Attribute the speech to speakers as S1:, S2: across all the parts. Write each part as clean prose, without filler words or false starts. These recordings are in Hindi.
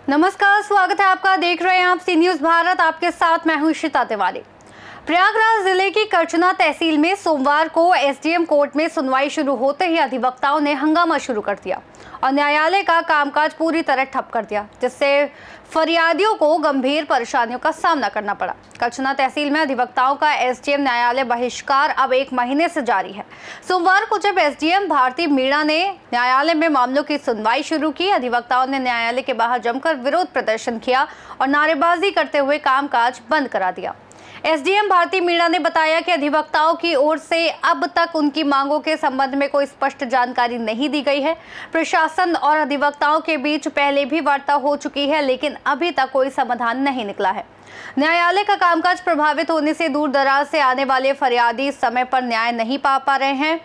S1: नमस्कार, स्वागत है आपका। देख रहे हैं आप सी न्यूज भारत। आपके साथ मैं हूं इशिता तिवारी। प्रयागराज जिले की करचना तहसील में सोमवार को एसडीएम कोर्ट में सुनवाई शुरू होते ही अधिवक्ताओं ने हंगामा शुरू कर दिया और न्यायालय का कामकाज पूरी तरह ठप कर दिया, जिससे फरियादियों को गंभीर परेशानियों का सामना करना पड़ा। करचना तहसील में अधिवक्ताओं का एसडीएम न्यायालय बहिष्कार अब 1 महीने से जारी है। सोमवार को जब एसडीएम भारती मीणा ने न्यायालय में मामलों की सुनवाई शुरू की, अधिवक्ताओं ने न्यायालय के बाहर जमकर विरोध प्रदर्शन किया और नारेबाजी करते हुए कामकाज बंद करा दिया। एसडीएम भारती मीणा ने बताया कि अधिवक्ताओं की ओर से अब तक उनकी मांगों के संबंध में कोई स्पष्ट जानकारी नहीं दी गई है। प्रशासन और अधिवक्ताओं के बीच पहले भी वार्ता हो चुकी है, लेकिन अभी तक कोई समाधान नहीं निकला है। न्यायालय का कामकाज प्रभावित होने से दूर दराज से आने वाले फरियादी समय पर न्याय नहीं पा रहे हैं।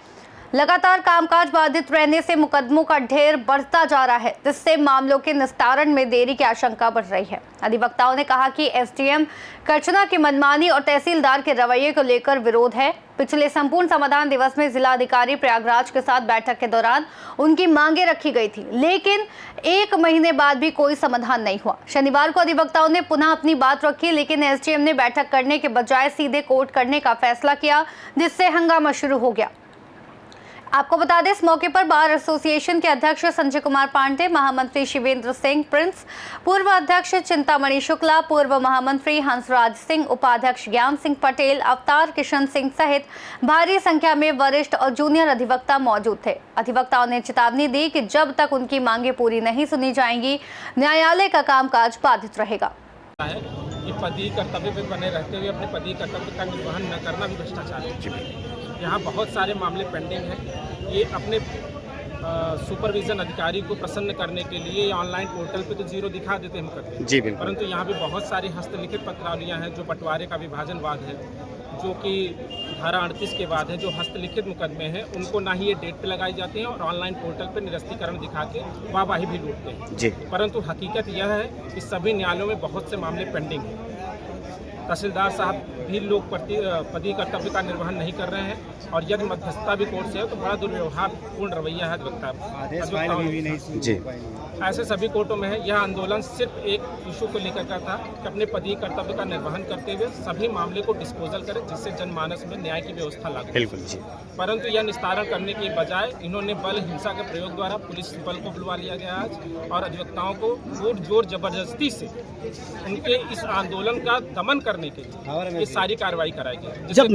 S1: लगातार कामकाज बाधित रहने से मुकदमों का ढेर बढ़ता जा रहा है, जिससे मामलों के निस्तारण में देरी की आशंका बढ़ रही है। अधिवक्ताओं ने कहा कि एसडीएम करचना की मनमानी और तहसीलदार के रवैये को लेकर विरोध है। पिछले संपूर्ण समाधान दिवस में जिलाधिकारी प्रयागराज के साथ बैठक के दौरान उनकी मांगे रखी गई थी, लेकिन 1 महीने बाद भी कोई समाधान नहीं हुआ। शनिवार को अधिवक्ताओं ने पुनः अपनी बात रखी, लेकिन एसडीएम ने बैठक करने के बजाय सीधे कोर्ट करने का फैसला किया, जिससे हंगामा शुरू हो गया। आपको बता दें, इस मौके पर बार एसोसिएशन के अध्यक्ष संजय कुमार पांडे, महामंत्री शिवेंद्र सिंह प्रिंस, पूर्व अध्यक्ष चिंतामणि शुक्ला, पूर्व महामंत्री हंसराज सिंह, उपाध्यक्ष ज्ञान सिंह पटेल, अवतार किशन सिंह सहित भारी संख्या में वरिष्ठ और जूनियर अधिवक्ता मौजूद थे। अधिवक्ताओं ने चेतावनी दी कि जब तक उनकी मांगे पूरी नहीं सुनी जाएंगी, न्यायालय का कामकाज बाधित रहेगा।
S2: पदीय कर्तव्य पे बने रहते हुए अपने पदीय कर्तव्य का निर्वहन न करना भी भ्रष्टाचार है। यहाँ बहुत सारे मामले पेंडिंग हैं। ये अपने सुपरविजन अधिकारी को प्रसन्न करने के लिए ऑनलाइन पोर्टल पे तो जीरो दिखा देते हम करते जी, परंतु यहाँ पे बहुत सारी हस्तलिखित पत्रावलियाँ हैं जो बंटवारे का विभाजनवाद है, जो कि धारा 38 के बाद है, जो हस्तलिखित मुकदमे हैं उनको ना ही ये डेट पे लगाई जाती हैं और ऑनलाइन पोर्टल पे निरस्तीकरण दिखा के वाहवाही भी लूटते हैं जी। परंतु हकीकत यह है कि सभी न्यायालयों में बहुत से मामले पेंडिंग हैं। तहसीलदार साहब भी लोग पदीय कर्तव्य का निर्वहन नहीं कर रहे हैं और यदि मध्यस्थता भी कोर्ट से है तो बड़ा दुर्व्यवहारपूर्ण रवैया है जी। ऐसे सभी कोर्टों में है। यह आंदोलन सिर्फ एक इशू को लेकर का था कि अपने पदीय कर्तव्य का निर्वहन करते हुए सभी मामले को डिस्पोजल करें, जिससे जनमानस में न्याय की व्यवस्था लागू हो। परंतु यह निस्तारण करने के बजाय इन्होंने बल हिंसा के प्रयोग द्वारा पुलिस बल को बुलवा लिया गया आज और अधिवक्ताओं को जोर जबरदस्ती से उनके इस आंदोलन का दमन करने के लिए ये सारी कार्रवाई कराई गई।
S3: जब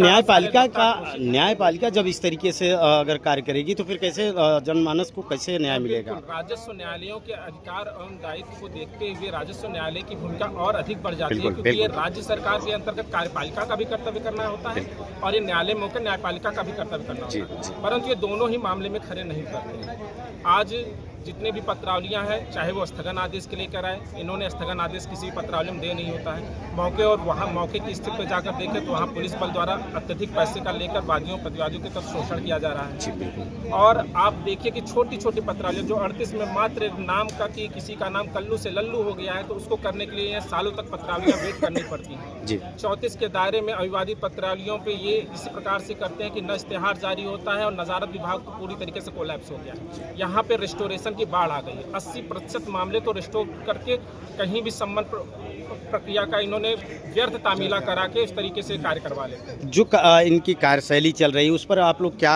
S3: न्यायपालिका जब इस तरीके से अगर कार्य करेगी तो फिर कैसे जनमानस को कैसे न्याय मिलेगा?
S2: राजस्व न्यायालयों के अधिकार एवं दायित्व को देखते हुए राजस्व न्यायालय की भूमिका और अधिक बढ़ जाती है, क्योंकि ये राज्य सरकार के अंतर्गत कार्यपालिका का भी कर्तव्य करना होता है और ये न्यायालय मौके न्यायपालिका का भी कर्तव्य करना होता है, परंतु ये दोनों ही मामले में खड़े नहीं कर रहे हैं। आज जितने भी पत्रावलियां हैं, चाहे वो स्थगन आदेश के लेकर आए, इन्होंने स्थगन आदेश किसी भी पत्रावली में दे नहीं होता है। मौके और वहाँ मौके की स्थिति पर जाकर देखें तो वहाँ पुलिस बल द्वारा अत्यधिक पैसे का लेकर वादियों प्रतिवादियों की तरफ शोषण किया जा रहा है। और आप देखिए कि छोटी छोटी पत्रावलियां जो 38 में मात्र नाम का कि किसी का नाम कल्लू से लल्लू हो गया है तो उसको करने के लिए सालों तक पत्रावलियां वेट करनी पड़ती हैं। 34 के दायरे में अविवादित पत्रावलियों पे ये इसी प्रकार से करते हैं कि न इश्तेहार जारी होता है और नजारत विभाग को पूरी तरीके से कोलैप्स हो गया है। यहाँ पे रिस्टोरेशन की बाढ़ आ गई है। 80% मामले तो रिस्टोर करके कहीं भी सम्मन प्रक्रिया का इन्होंने व्यर्थ तामीला करा के इस तरीके से कार्य करवा लेते हैं।
S3: जो इनकी कार्यशैली चल रही है उस पर आप लोग क्या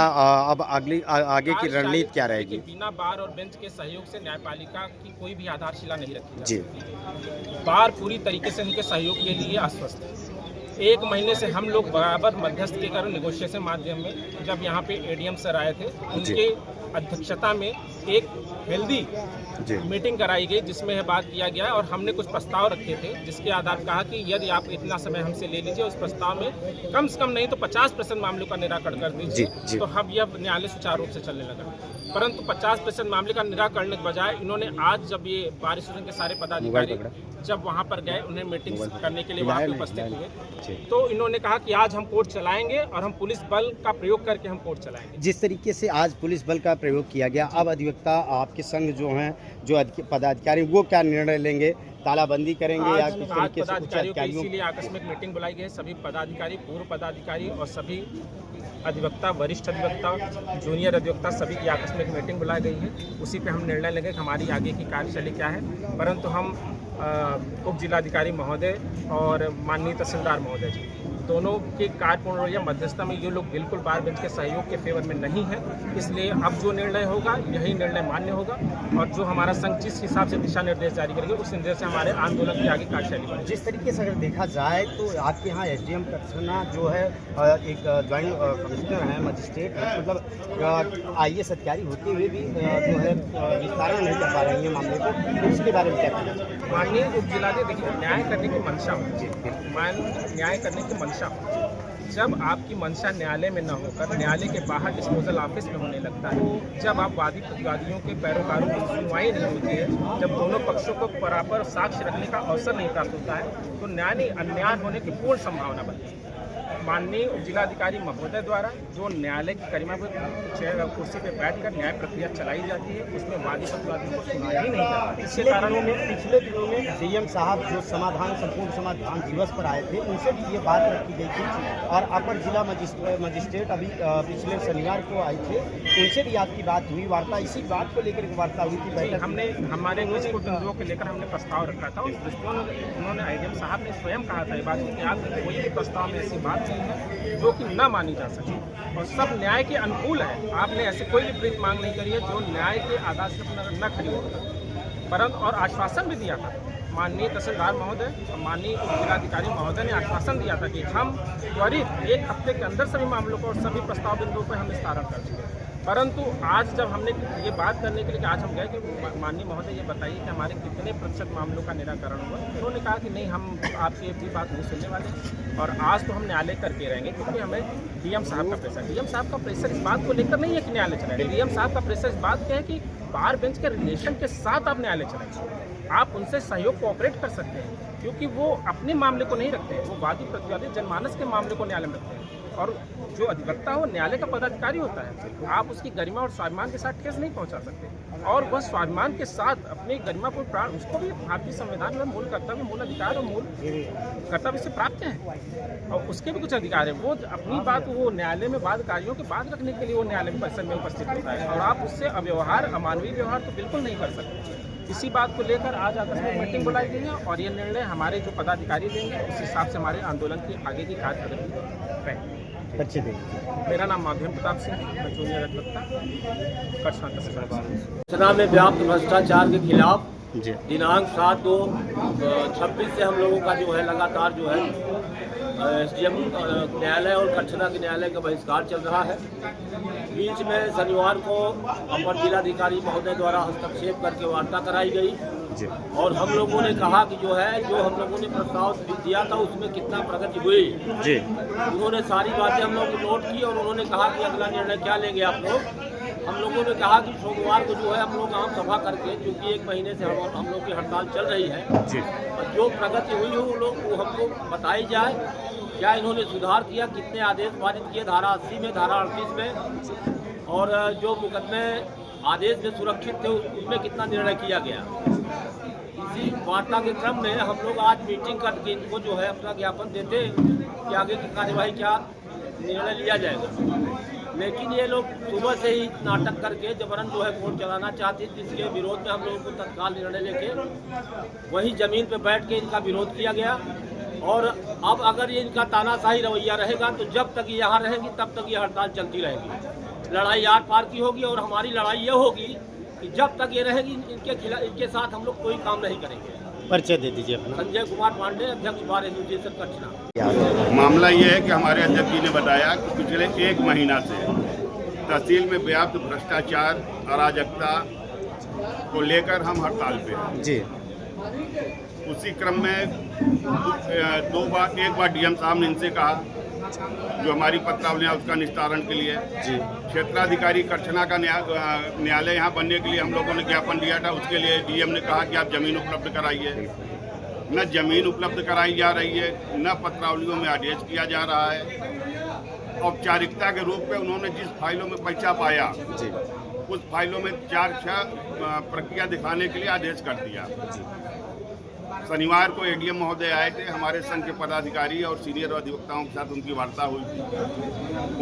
S3: अब आगे की रणनीति क्या रहेगी?
S2: बिना बार और बेंच के सहयोग से न्यायपालिका की कोई भी आधारशिला नहीं रखी जी। बार पूरी तरीके से उनके सहयोग के लिए आश्वस्त है। 1 महीने से हम लोग बराबर मध्यस्थ के कारण निगोशिएशन माध्यम में जब यहाँ पे एडीएम सर आए थे उनके अध्यक्षता में एक हेल्दी मीटिंग कराई गई, जिसमें यह बात किया गया और हमने कुछ प्रस्ताव रखे थे, जिसके आधार पर कहा कि यदि आप इतना समय हमसे ले लीजिए, उस प्रस्ताव में कम से कम नहीं तो 50% मामलों का निराकरण कर दीजिए, तो हम यह न्यायालय सुचारू रूप से चलने लगा। परंतु 50% मामले का निराकरण करने के बजाय इन्होंने आज जब ये बार एसोसिएशन के सारे पदाधिकारी जब वहाँ पर गए, उन्हें मीटिंग करने के लिए वहाँ पे उपस्थित हुए, तो इन्होंने कहा कि आज हम कोर्ट चलाएंगे और हम पुलिस बल का प्रयोग करके हम कोर्ट चलाएंगे।
S3: जिस तरीके से आज पुलिस बल का प्रयोग किया गया। अब अधिवक्ता आपके संग जो हैं, जो पदाधिकारी, वो क्या निर्णय लेंगे? तालाबंदी करेंगे या किस तरीके से कुछ अधिकारियों?
S2: इसीलिए आकस्मिक मीटिंग बुलाई गई है। सभी पदाधिकारी, पूर्व पदाधिकारी और सभी अधिवक्ता, वरिष्ठ अधिवक्ता, जूनियर अधिवक्ता, सभी की आकस्मिक मीटिंग बुलाई गई है। उसी पे हम निर्णय लेंगे कि हमारी आगे की कार्यशैली क्या है। परंतु हम उप जिलाधिकारी महोदय और माननीय तहसीलदार महोदय जी दोनों के कार्यपूर्ण या मध्यस्थता में ये लोग बिल्कुल बार बेंच के सहयोग के फेवर में नहीं है। इसलिए अब जो निर्णय होगा यही निर्णय मान्य होगा और जो हमारा संघ जिस हिसाब से दिशा निर्देश जारी करेंगे उस निर्देश से हमारे आंदोलन की आगे कार्यशैली बनेगी।
S3: जिस तरीके से अगर देखा जाए तो आपके यहाँ एसडीएम कचना जो है एक ज्वाइंट कमिश्नर है, मजिस्ट्रेट है, मतलब आईएएस अधिकारी होते हुए भी जो है विस्तारण नहीं कर पा रही है मामले को, तो इसके बारे में क्या कहना चाहिए?
S2: माननीय उप जिलाधिकारी, देखिए न्याय करने की मंशा न्याय करने की मंशा जब आपकी मंशा न्यायालय में न होकर न्यायालय के बाहर डिस्पोजल ऑफिस में होने लगता है, जब आप वादी प्रतिवादियों के पैरोकारों की सुनवाई नहीं होती है, जब दोनों पक्षों को बराबर साक्ष्य रखने का अवसर नहीं प्राप्त होता है, तो न्याय अन्याय होने की पूर्ण संभावना बनती है। माननीय उप जिलाधिकारी महोदय द्वारा जो न्यायालय की गरिमा कुर्सी पर बैठकर न्याय प्रक्रिया चलाई जाती है, उसमें वादी प्रतिवादियों को सुनाई ही नहीं जाता। इसके कारणों में पिछले दिनों में डीएम साहब जो संपूर्ण समाधान दिवस पर आए थे, उनसे भी ये बात रखी गई थी और अपर जिला मजिस्ट्रेट अभी पिछले शनिवार को आए थे, उनसे भी आपकी बात हुई, वार्ता इसी बात को लेकर वार्ता हुई थी। बैठक हमने हमारे निजी बिंदुओं को लेकर हमने प्रस्ताव रखा था। उस दृष्टिकोण में उन्होंने आईडीएम साहब ने स्वयं कहा था ये बात कि आप कोई भी प्रस्ताव में ऐसी बात नहीं है जो कि न मानी जा सके और सब न्याय के अनुकूल है। आपने ऐसे कोई विपरीत मांग नहीं करी है जो न्याय के आधार से न खड़ी होगा। परंतु और आश्वासन भी दिया था माननीय तहसीलदार महोदय और माननीय उप जिलाधिकारी महोदय ने आश्वासन दिया था कि हम त्वरित 1 हफ्ते के अंदर सभी मामलों को और सभी प्रस्ताव बिंदुओं पर हम निस्तारण कर देंगे। परंतु आज जब हमने ये बात करने के लिए आज हम गए कि माननीय महोदय ये बताइए कि हमारे कितने प्रतिशत मामलों का निराकरण हुआ। उन्होंने कहा कि नहीं, हम आपकी भी बात नहीं सुनने वाले और आज तो हम न्यायालय करके रहेंगे, क्योंकि हमें डीएम साहब का प्रेशर इस बात को लेकर नहीं है कि न्यायालय चलाएंगे। डीएम साहब का प्रेशर इस बात का है कि बार बेंच के रिलेशन के साथ आप न्यायालय चलाएंगे, आप उनसे सहयोग कोऑपरेट कर सकते हैं, क्योंकि वो अपने मामले को नहीं रखते हैं, वो वादी प्रतिवादी जनमानस के मामले को न्यायालय में रखते हैं और जो अधिवक्ता हो न्यायालय का पदाधिकारी होता है। आप उसकी गरिमा और स्वाभिमान के साथ ठेस नहीं पहुंचा सकते और वह स्वाभिमान के साथ अपनी गरिमा को प्राण, उसको भी भारतीय संविधान में मूल कर्तव्य, मूल अधिकार और मूल कर्तव्य से प्राप्त है और उसके भी कुछ अधिकार है। वो अपनी बात वो न्यायालय में वादकारियों के बाद रखने के लिए वो न्यायालय परिसर में उपस्थित होता है और आप उससे अव्यवहार, अमानवीय व्यवहार तो बिल्कुल नहीं कर सकते। इसी बात को लेकर आज आकस्मिक मीटिंग बुलाई गई है और ये निर्णय हमारे जो पदाधिकारी लेंगे उस हिसाब से हमारे आंदोलन की आगे की कार्य प्रगति रहेगी।
S3: अच्छे देखिए।
S2: मेरा नाम माध्यम प्रताप सिंह, मैं जूनियर अधिवक्ता कचना तहसीलदार।
S4: कचना में व्याप्त भ्रष्टाचार के खिलाफ
S3: जी
S4: दिनांक 7/2/26 से हम लोगों का जो है लगातार जो है एसडीएम न्यायालय और कचना के न्यायालय का बहिष्कार चल रहा है। बीच में शनिवार को अपर जिलाधिकारी महोदय द्वारा हस्तक्षेप करके वार्ता कराई गई
S3: जी
S4: और हम लोगों ने कहा कि जो हम लोगों ने प्रस्ताव दिया था उसमें कितना प्रगति हुई
S3: जी।
S4: उन्होंने सारी बातें हम लोग नोट की और उन्होंने कहा कि अगला निर्णय क्या लेंगे आप लोग। हम लोगों ने कहा कि सोमवार को जो है हम लोग आम सभा करके, क्योंकि 1 महीने से हम लोग की हड़ताल चल रही है
S3: जी,
S4: और जो प्रगति हुई हो वो हमको बताई जाए। क्या इन्होंने सुधार किया, कितने आदेश पारित किए धारा 80 में, धारा 38 में, और जो मुकदमे आदेश में सुरक्षित थे उनमें कितना निर्णय किया गया। इसी वार्ता के क्रम में हम लोग आज मीटिंग करके इनको जो है अपना ज्ञापन देते कि आगे की कार्यवाही क्या निर्णय लिया जाएगा। लेकिन ये लोग सुबह से ही नाटक करके जबरन जो है कोर्ट चलाना चाहते, जिसके विरोध में हम लोगों को तत्काल निर्णय लेके वहीं ज़मीन पर बैठ के इनका विरोध किया गया। और अब अगर ये इनका तानाशाही रवैया रहेगा तो जब तक ये यहाँ रहेंगी तब तक ये हड़ताल चलती रहेगी। लड़ाई आर पार की होगी और हमारी लड़ाई ये होगी कि जब तक ये रहेगी इनके साथ हम लोग कोई काम नहीं करेंगे।
S3: परिचय दे दीजिए अपना।
S4: संजय कुमार पांडे, अध्यक्ष बार एसोसिएशन कचना।
S5: मामला ये है कि हमारे अध्यक्ष जी ने बताया कि पिछले 1 महीना से तहसील में व्याप्त भ्रष्टाचार, अराजकता को लेकर हम हड़ताल पे हैं
S3: जी।
S5: उसी क्रम में एक बार डीएम साहब ने इनसे कहा जो हमारी पत्रावली है उसका निस्तारण के लिए
S3: जी।
S5: क्षेत्राधिकारी कचना का न्यायालय यहाँ बनने के लिए हम लोगों ने ज्ञापन दिया था। उसके लिए डीएम ने कहा कि आप ज़मीन उपलब्ध कराइए। न ज़मीन उपलब्ध कराई जा रही है, न पत्रावलियों में आदेश किया जा रहा है। औपचारिकता के रूप में उन्होंने जिस फाइलों में पर्चा पाया
S3: जी
S5: उस फाइलों में 4-6 प्रक्रिया दिखाने के लिए आदेश कर दिया। शनिवार को एडीएम महोदय आए थे, हमारे संघ के पदाधिकारी और सीनियर अधिवक्ताओं के साथ उनकी वार्ता हुई थी।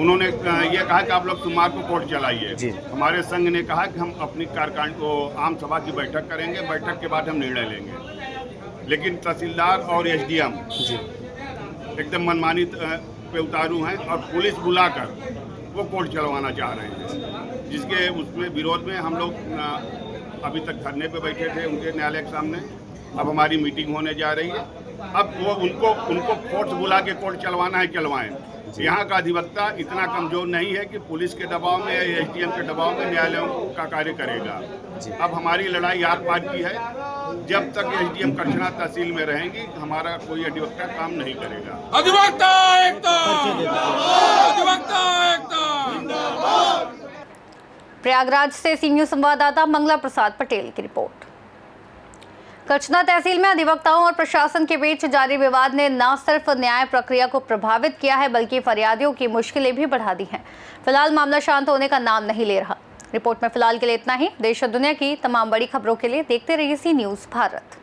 S5: उन्होंने ये कहा कि आप लोग सोमवार को कोर्ट चलाइए। हमारे संघ ने कहा कि हम अपनी कार्यकारिणी को आम सभा की बैठक करेंगे, बैठक के बाद हम निर्णय लेंगे। लेकिन तहसीलदार और एसडीएम एकदम मनमानी पे उतारू हैं और पुलिस बुलाकर वो कोर्ट चलवाना चाह रहे हैं, जिसके उसमें विरोध में हम लोग अभी तक धरने पे बैठे थे उनके न्यायालय के सामने। अब हमारी मीटिंग होने जा रही है। अब वो उनको कोर्ट बुला के कोर्ट चलवाना है, चलवाएं। यहाँ का अधिवक्ता इतना कमजोर नहीं है कि पुलिस के दबाव में या एसडीएम के दबाव में न्यायालयों का कार्य करेगा। अब हमारी लड़ाई आर पार की है। जब तक एसडीएम करछना तहसील में रहेंगी, हमारा कोई अधिवक्ता काम नहीं करेगा।
S6: अधिवक्ता एकता! अधिवक्ता एकता!
S1: प्रयागराज से सी न्यूज संवाददाता मंगला प्रसाद पटेल की रिपोर्ट। करछना तहसील में अधिवक्ताओं और प्रशासन के बीच जारी विवाद ने न सिर्फ न्याय प्रक्रिया को प्रभावित किया है, बल्कि फरियादियों की मुश्किलें भी बढ़ा दी हैं। फिलहाल मामला शांत होने का नाम नहीं ले रहा। रिपोर्ट में फिलहाल के लिए इतना ही। देश और दुनिया की तमाम बड़ी खबरों के लिए देखते रहिए सी न्यूज भारत।